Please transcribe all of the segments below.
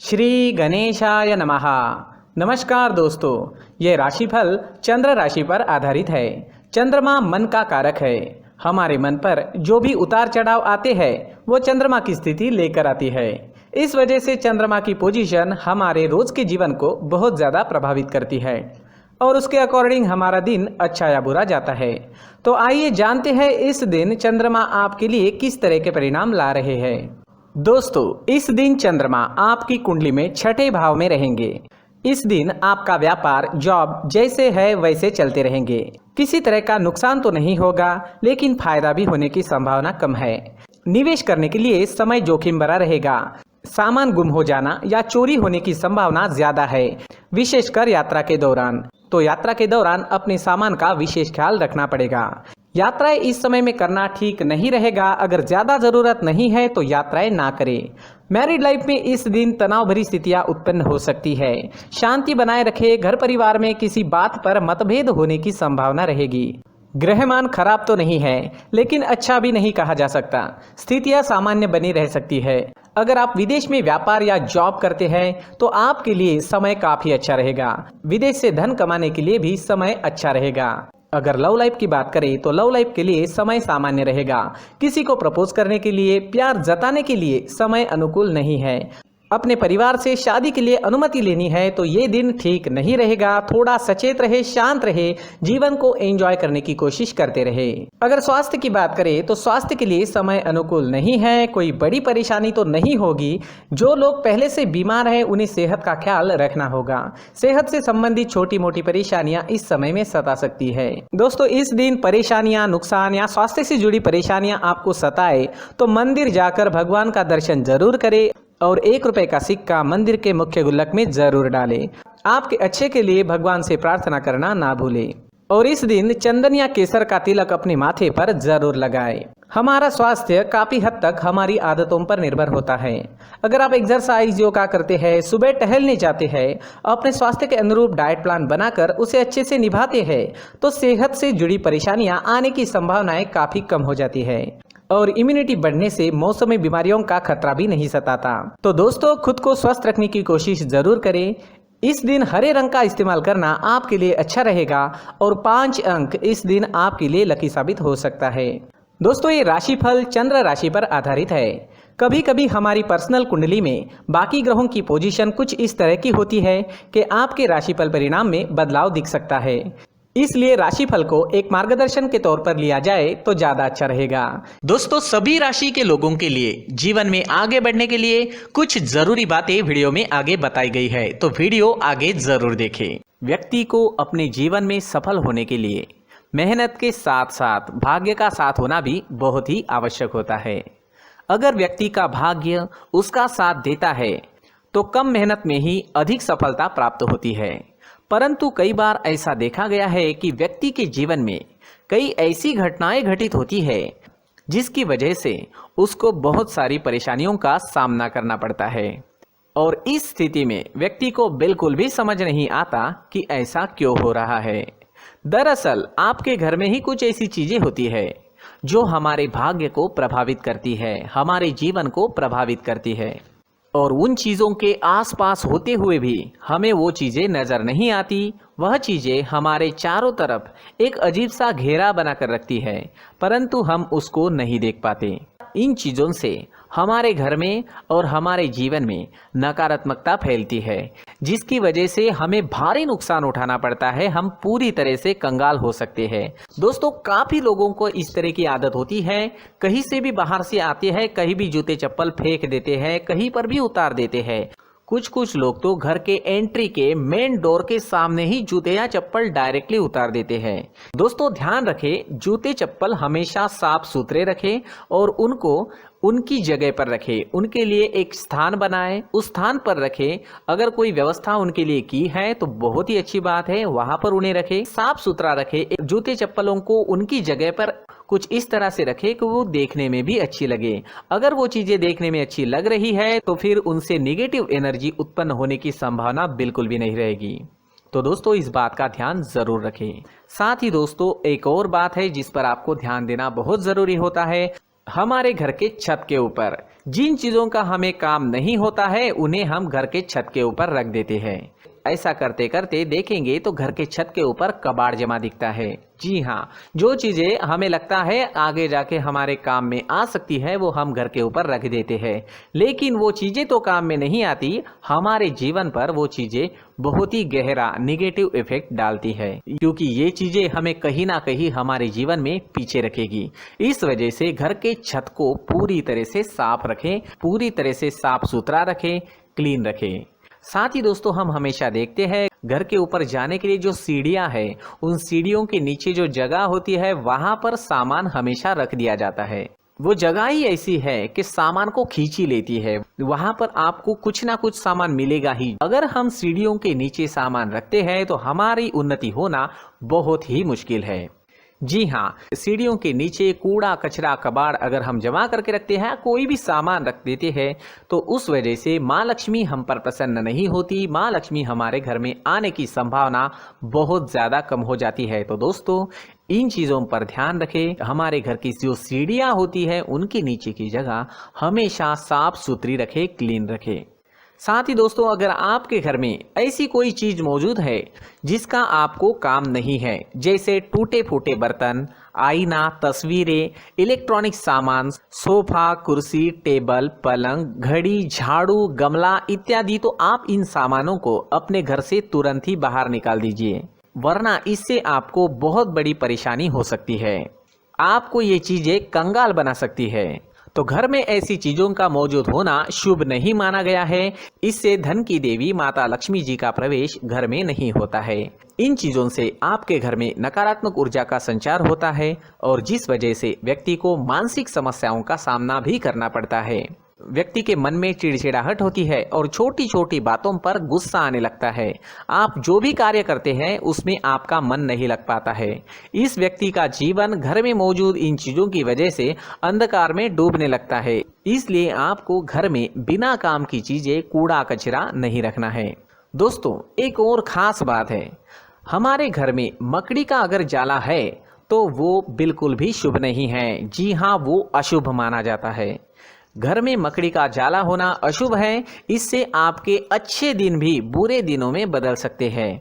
श्री गणेशाय नमः। नमस्कार दोस्तों, ये राशिफल चंद्र राशि पर आधारित है। चंद्रमा मन का कारक है। हमारे मन पर जो भी उतार चढ़ाव आते हैं वो चंद्रमा की स्थिति लेकर आती है। इस वजह से चंद्रमा की पोजीशन हमारे रोज के जीवन को बहुत ज़्यादा प्रभावित करती है और उसके अकॉर्डिंग हमारा दिन अच्छा या बुरा जाता है। तो आइए जानते हैं इस दिन चंद्रमा आपके लिए किस तरह के परिणाम ला रहे हैं। दोस्तों, इस दिन चंद्रमा आपकी कुंडली में छठे भाव में रहेंगे। इस दिन आपका व्यापार, जॉब जैसे है वैसे चलते रहेंगे। किसी तरह का नुकसान तो नहीं होगा, लेकिन फायदा भी होने की संभावना कम है। निवेश करने के लिए समय जोखिम भरा रहेगा। सामान गुम हो जाना या चोरी होने की संभावना ज्यादा है, विशेषकर यात्रा के दौरान। तो यात्रा के दौरान अपने सामान का विशेष ख्याल रखना पड़ेगा। यात्राएं इस समय में करना ठीक नहीं रहेगा। अगर ज्यादा जरूरत नहीं है तो यात्राएं ना करें। मैरिड लाइफ में इस दिन तनाव भरी स्थितियां उत्पन्न हो सकती है। शांति बनाए रखें। घर परिवार में किसी बात पर मतभेद होने की संभावना रहेगी। ग्रहमान खराब तो नहीं है, लेकिन अच्छा भी नहीं कहा जा सकता। स्थितियां सामान्य बनी रह सकती है। अगर आप विदेश में व्यापार या जॉब करते हैं तो आपके लिए समय काफी अच्छा रहेगा। विदेश से धन कमाने के लिए भी समय अच्छा रहेगा। अगर लव लाइफ की बात करें तो लव लाइफ के लिए समय सामान्य रहेगा। किसी को प्रपोज करने के लिए, प्यार जताने के लिए समय अनुकूल नहीं है। अपने परिवार से शादी के लिए अनुमति लेनी है तो ये दिन ठीक नहीं रहेगा। थोड़ा सचेत रहे, शांत रहे, जीवन को एंजॉय करने की कोशिश करते रहे। अगर स्वास्थ्य की बात करें तो स्वास्थ्य के लिए समय अनुकूल नहीं है। कोई बड़ी परेशानी तो नहीं होगी। जो लोग पहले से बीमार हैं उन्हें सेहत का ख्याल रखना होगा। सेहत से संबंधित छोटी मोटी परेशानियां इस समय में सता सकती है। दोस्तों, इस दिन परेशानियां, नुकसान या स्वास्थ्य से जुड़ी परेशानियां आपको सताए तो मंदिर जाकर भगवान का दर्शन जरूर करें और 1 रुपए का सिक्का मंदिर के मुख्य गुल्लक में जरूर डालें। आपके अच्छे के लिए भगवान से प्रार्थना करना ना भूलें। और इस दिन चंदन या केसर का तिलक अपने माथे पर जरूर लगाएं। हमारा स्वास्थ्य काफी हद तक हमारी आदतों पर निर्भर होता है। अगर आप एक्सरसाइज, योगा करते हैं, सुबह टहलने जाते हैं, अपने स्वास्थ्य के अनुरूप डाइट प्लान बनाकर उसे अच्छे से निभाते हैं तो सेहत से जुड़ी परेशानियां आने की संभावनाएं काफी कम हो जाती है और इम्यूनिटी बढ़ने से मौसमी बीमारियों का खतरा भी नहीं सताता। तो दोस्तों, खुद को स्वस्थ रखने की कोशिश जरूर करें। इस दिन हरे रंग का इस्तेमाल करना आपके लिए अच्छा रहेगा और 5 अंक इस दिन आपके लिए लकी साबित हो सकता है। दोस्तों, ये राशिफल चंद्र राशि पर आधारित है। कभी कभी हमारी पर्सनल कुंडली में बाकी ग्रहों की पोजीशन कुछ इस तरह की होती है कि आपके राशिफल परिणाम में बदलाव दिख सकता है। इसलिए राशिफल को एक मार्गदर्शन के तौर पर लिया जाए तो ज्यादा अच्छा रहेगा। दोस्तों, सभी राशि के लोगों के लिए जीवन में आगे बढ़ने के लिए कुछ जरूरी बातें वीडियो में आगे बताई गई है, तो वीडियो आगे जरूर देखें। व्यक्ति को अपने जीवन में सफल होने के लिए मेहनत के साथ साथ भाग्य का साथ होना भी बहुत ही आवश्यक होता है। अगर व्यक्ति का भाग्य उसका साथ देता है तो कम मेहनत में ही अधिक सफलता प्राप्त होती है। परंतु कई बार ऐसा देखा गया है कि व्यक्ति के जीवन में कई ऐसी घटनाएं घटित होती है जिसकी वजह से उसको बहुत सारी परेशानियों का सामना करना पड़ता है और इस स्थिति में व्यक्ति को बिल्कुल भी समझ नहीं आता कि ऐसा क्यों हो रहा है। दरअसल आपके घर में ही कुछ ऐसी चीजें होती है जो हमारे भाग्य को प्रभावित करती है, हमारे जीवन को प्रभावित करती है और उन चीज़ों के आसपास होते हुए भी हमें वो चीज़ें नज़र नहीं आती। वह चीज़ें हमारे चारों तरफ एक अजीब सा घेरा बनाकर रखती है, परंतु हम उसको नहीं देख पाते। इन चीज़ों से हमारे घर में और हमारे जीवन में नकारात्मकता फैलती है, जिसकी वजह से हमें भारी नुकसान उठाना पड़ता है। हम पूरी तरह से कंगाल हो सकते हैं। दोस्तों, काफ़ी लोगों को इस तरह की आदत होती है। कहीं से भी बाहर से आते हैं, कहीं भी जूते चप्पल फेंक देते हैं, कहीं पर भी उतार देते हैं। कुछ लोग तो घर के एंट्री के मेन डोर के सामने ही जूते या चप्पल डायरेक्टली उतार देते हैं। दोस्तों, ध्यान रखें, जूते चप्पल हमेशा साफ सुथरे रखें और उनको उनकी जगह पर रखें। उनके लिए एक स्थान बनाएं, उस स्थान पर रखें। अगर कोई व्यवस्था उनके लिए की है तो बहुत ही अच्छी बात है, वहां पर उन्हें रखें, साफ सुथरा रखें। जूते चप्पलों को उनकी जगह पर कुछ इस तरह से रखें कि वो देखने में भी अच्छी लगे। अगर वो चीजें देखने में अच्छी लग रही है तो फिर उनसे नेगेटिव एनर्जी उत्पन्न होने की संभावना बिल्कुल भी नहीं रहेगी। तो दोस्तों, इस बात का ध्यान जरूर रखें। साथ ही दोस्तों, एक और बात है जिस पर आपको ध्यान देना बहुत जरूरी होता है। हमारे घर के छत के ऊपर जिन चीज़ों का हमें काम नहीं होता है उन्हें हम घर के छत के ऊपर रख देते हैं। ऐसा करते करते देखेंगे तो घर के छत के ऊपर कबाड़ जमा दिखता है। जी हाँ, जो चीज़ें हमें लगता है आगे जाके हमारे काम में आ सकती है वो हम घर के ऊपर रख देते हैं, लेकिन वो चीज़ें तो काम में नहीं आती, हमारे जीवन पर वो चीज़ें बहुत ही गहरा निगेटिव इफेक्ट डालती है, क्योंकि ये चीज़ें हमें कहीं ना कहीं हमारे जीवन में पीछे रखेगी। इस वजह से घर के छत को पूरी तरह से साफ रखें, पूरी तरह से साफ सुथरा रखें, क्लीन रखें। साथ ही दोस्तों हम हमेशा देखते हैं घर के ऊपर जाने के लिए जो सीढ़ियां हैं, उन सीढ़ियों के नीचे जो जगह होती है वहां पर सामान हमेशा रख दिया जाता है। वो जगह ही ऐसी है कि सामान को खींची लेती है, वहां पर आपको कुछ ना कुछ सामान मिलेगा ही। अगर हम सीढ़ियों के नीचे सामान रखते हैं तो हमारी उन्नति होना बहुत ही मुश्किल है। जी हाँ, सीढ़ियों के नीचे कूड़ा कचरा कबाड़ अगर हम जमा करके रखते हैं, कोई भी सामान रख देते हैं, तो उस वजह से माँ लक्ष्मी हम पर प्रसन्न नहीं होती, माँ लक्ष्मी हमारे घर में आने की संभावना बहुत ज़्यादा कम हो जाती है। तो दोस्तों इन चीज़ों पर ध्यान रखें। हमारे घर की जो सीढ़ियाँ होती है उनके नीचे की जगह हमेशा साफ सुथरी रखें, क्लीन रखें। साथ ही दोस्तों अगर आपके घर में ऐसी कोई चीज़ मौजूद है जिसका आपको काम नहीं है, जैसे टूटे फूटे बर्तन, आईना, तस्वीरें, इलेक्ट्रॉनिक सामान, सोफा, कुर्सी, टेबल, पलंग, घड़ी, झाड़ू, गमला इत्यादि, तो आप इन सामानों को अपने घर से तुरंत ही बाहर निकाल दीजिए, वरना इससे आपको बहुत बड़ी परेशानी हो सकती है। आपको ये चीज़ें कंगाल बना सकती है। तो घर में ऐसी चीजों का मौजूद होना शुभ नहीं माना गया है। इससे धन की देवी माता लक्ष्मी जी का प्रवेश घर में नहीं होता है। इन चीजों से आपके घर में नकारात्मक ऊर्जा का संचार होता है और जिस वजह से व्यक्ति को मानसिक समस्याओं का सामना भी करना पड़ता है। व्यक्ति के मन में चिड़चिड़ाहट होती है और छोटी छोटी बातों पर गुस्सा आने लगता है। आप जो भी कार्य करते हैं उसमें आपका मन नहीं लग पाता है। इस व्यक्ति का जीवन घर में मौजूद इन चीज़ों की वजह से अंधकार में डूबने लगता है। इसलिए आपको घर में बिना काम की चीज़ें, कूड़ा कचरा नहीं रखना है। दोस्तों एक और ख़ास बात है, हमारे घर में मकड़ी का अगर जाला है तो वो बिल्कुल भी शुभ नहीं है। जी हाँ, वो अशुभ माना जाता है। घर में मकड़ी का जाला होना अशुभ है। इससे आपके अच्छे दिन भी बुरे दिनों में बदल सकते हैं,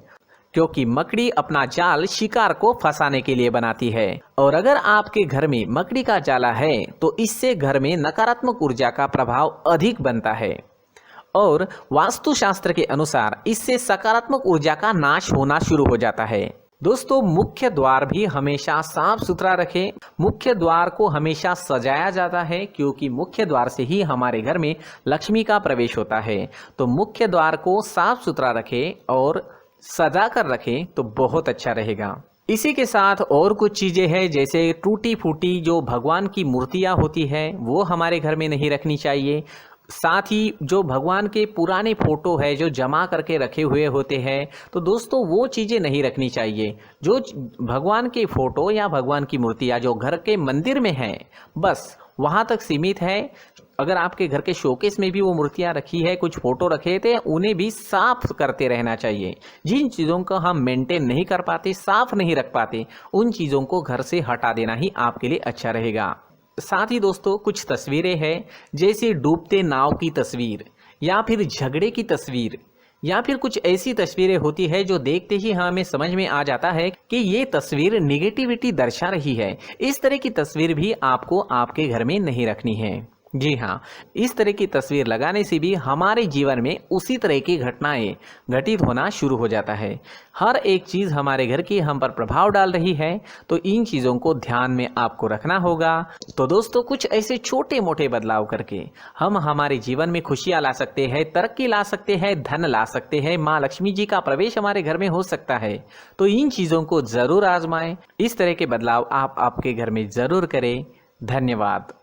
क्योंकि मकड़ी अपना जाल शिकार को फंसाने के लिए बनाती है। और अगर आपके घर में मकड़ी का जाला है तो इससे घर में नकारात्मक ऊर्जा का प्रभाव अधिक बनता है और वास्तुशास्त्र के अनुसार इससे सकारात्मक ऊर्जा का नाश होना शुरू हो जाता है। दोस्तों मुख्य द्वार भी हमेशा साफ सुथरा रखें। मुख्य द्वार को हमेशा सजाया जाता है, क्योंकि मुख्य द्वार से ही हमारे घर में लक्ष्मी का प्रवेश होता है। तो मुख्य द्वार को साफ सुथरा रखें और सजा कर रखें तो बहुत अच्छा रहेगा। इसी के साथ और कुछ चीज़ें हैं, जैसे टूटी फूटी जो भगवान की मूर्तियाँ होती है वो हमारे घर में नहीं रखनी चाहिए। साथ ही जो भगवान के पुराने फोटो है जो जमा करके रखे हुए होते हैं, तो दोस्तों वो चीज़ें नहीं रखनी चाहिए। जो भगवान के फोटो या भगवान की मूर्तियाँ जो घर के मंदिर में हैं बस वहाँ तक सीमित है। अगर आपके घर के शोकेस में भी वो मूर्तियाँ रखी है, कुछ फोटो रखे थे, उन्हें भी साफ करते रहना चाहिए। जिन चीज़ों को हम मेंटेन नहीं कर पाते, साफ नहीं रख पाते, उन चीज़ों को घर से हटा देना ही आपके लिए अच्छा रहेगा। साथ ही दोस्तों कुछ तस्वीरें हैं, जैसे डूबते नाव की तस्वीर या फिर झगड़े की तस्वीर या फिर कुछ ऐसी तस्वीरें होती है जो देखते ही हमें समझ में आ जाता है कि ये तस्वीर निगेटिविटी दर्शा रही है। इस तरह की तस्वीर भी आपको आपके घर में नहीं रखनी है। जी हाँ, इस तरह की तस्वीर लगाने से भी हमारे जीवन में उसी तरह की घटनाएं घटित होना शुरू हो जाता है। हर एक चीज़ हमारे घर की हम पर प्रभाव डाल रही है, तो इन चीज़ों को ध्यान में आपको रखना होगा। तो दोस्तों कुछ ऐसे छोटे मोटे बदलाव करके हम हमारे जीवन में खुशियाँ ला सकते हैं, तरक्की ला सकते हैं, धन ला सकते हैं, माँ लक्ष्मी जी का प्रवेश हमारे घर में हो सकता है। तो इन चीज़ों को ज़रूर आजमाएं। इस तरह के बदलाव आप आपके घर में ज़रूर करें। धन्यवाद।